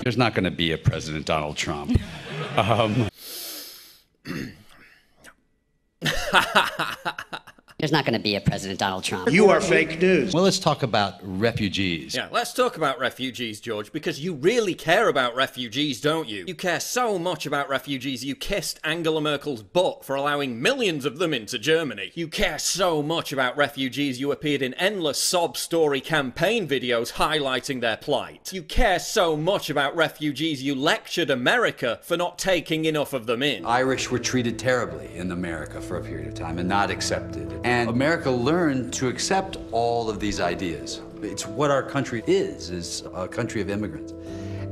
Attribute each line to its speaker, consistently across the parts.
Speaker 1: There's not going to be a President Donald Trump.
Speaker 2: There's not going to be a President Donald Trump.
Speaker 3: You are fake news.
Speaker 1: Well, let's talk about refugees.
Speaker 4: Yeah, let's talk about refugees, George, because you really care about refugees, don't you? You care so much about refugees, you kissed Angela Merkel's butt for allowing millions of them into Germany. You care so much about refugees, you appeared in endless sob story campaign videos highlighting their plight. You care so much about refugees, you lectured America for not taking enough of them in.
Speaker 1: Irish were treated terribly in America for a period of time and not accepted. And America learned to accept all of these ideas. It's what our country is a country of immigrants.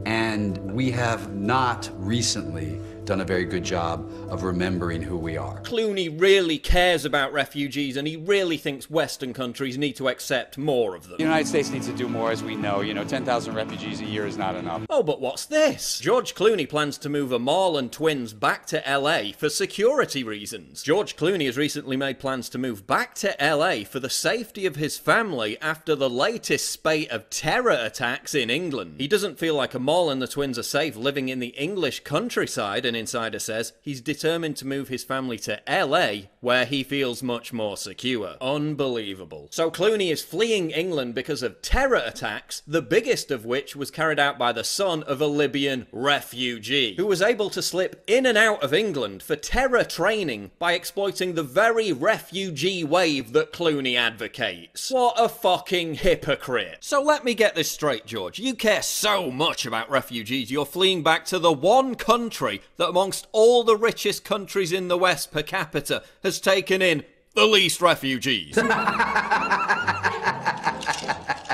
Speaker 1: And we have not recently done a very good job of remembering who we are.
Speaker 4: Clooney really cares about refugees, and he really thinks Western countries need to accept more of them.
Speaker 5: The United States needs to do more, as we know. 10,000 refugees a year is not enough.
Speaker 4: Oh, but what's this? George Clooney plans to move a Marlon twins back to LA for security reasons. George Clooney has recently made plans to move back to LA for the safety of his family after the latest spate of terror attacks in England. He doesn't feel like a Marlon the twins are safe living in the English countryside, and insider says he's determined to move his family to LA, where he feels much more secure. Unbelievable. So Clooney is fleeing England because of terror attacks, the biggest of which was carried out by the son of a Libyan refugee, who was able to slip in and out of England for terror training by exploiting the very refugee wave that Clooney advocates. What a fucking hypocrite. So let me get this straight, George. You care so much about refugees, you're fleeing back to the one country that amongst all the richest countries in the West per capita has taken in the least refugees.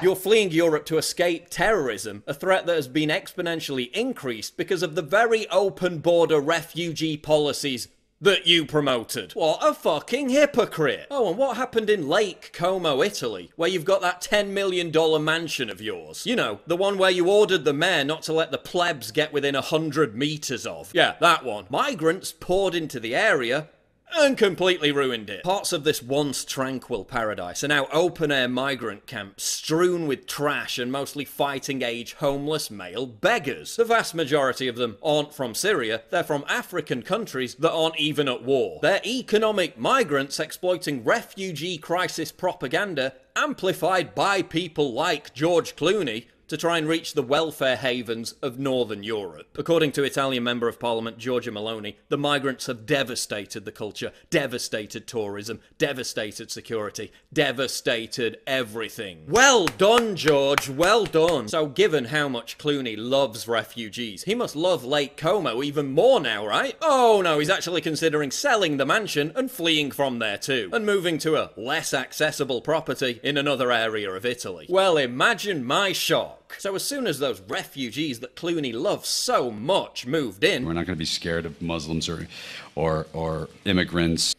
Speaker 4: You're fleeing Europe to escape terrorism, a threat that has been exponentially increased because of the very open border refugee policies that you promoted. What a fucking hypocrite. Oh, and what happened in Lake Como, Italy, where you've got that $10 million mansion of yours? You know, the one where you ordered the mayor not to let the plebs get within 100 meters of. Yeah, that one. Migrants poured into the area and completely ruined it. Parts of this once tranquil paradise are now open-air migrant camps strewn with trash and mostly fighting-age homeless male beggars. The vast majority of them aren't from Syria, they're from African countries that aren't even at war. They're economic migrants exploiting refugee crisis propaganda amplified by people like George Clooney to try and reach the welfare havens of Northern Europe. According to Italian Member of Parliament Giorgia Meloni, the migrants have devastated the culture, devastated tourism, devastated security, devastated everything. Well done, George, well done. So given how much Clooney loves refugees, he must love Lake Como even more now, right? Oh no, he's actually considering selling the mansion and fleeing from there too, and moving to a less accessible property in another area of Italy. Well, imagine my shock. So as soon as those refugees that Clooney loves so much moved in...
Speaker 1: We're not going to be scared of Muslims or immigrants.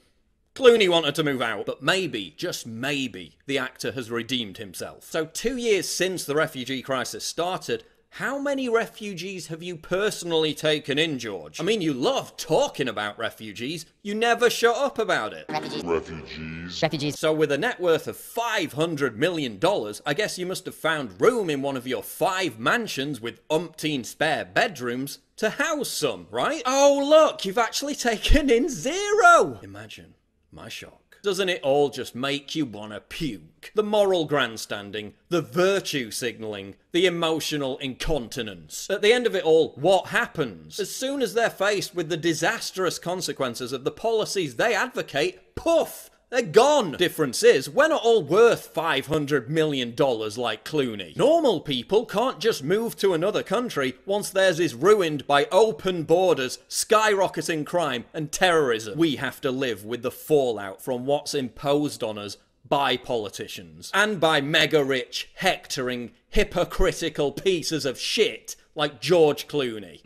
Speaker 4: Clooney wanted to move out, but maybe, just maybe, the actor has redeemed himself. So 2 years since the refugee crisis started, how many refugees have you personally taken in, George? I mean, you love talking about refugees, you never shut up about it. Refugees. So with a net worth of $500 million, I guess you must have found room in one of your 5 mansions with umpteen spare bedrooms to house some, right? Oh look, you've actually taken in 0! Imagine my shock. Doesn't it all just make you want to puke? The moral grandstanding, the virtue signalling, the emotional incontinence. At the end of it all, what happens? As soon as they're faced with the disastrous consequences of the policies they advocate, poof! They're gone! Difference is, we're not all worth $500 million like Clooney. Normal people can't just move to another country once theirs is ruined by open borders, skyrocketing crime, and terrorism. We have to live with the fallout from what's imposed on us by politicians. And by mega-rich, hectoring, hypocritical pieces of shit like George Clooney.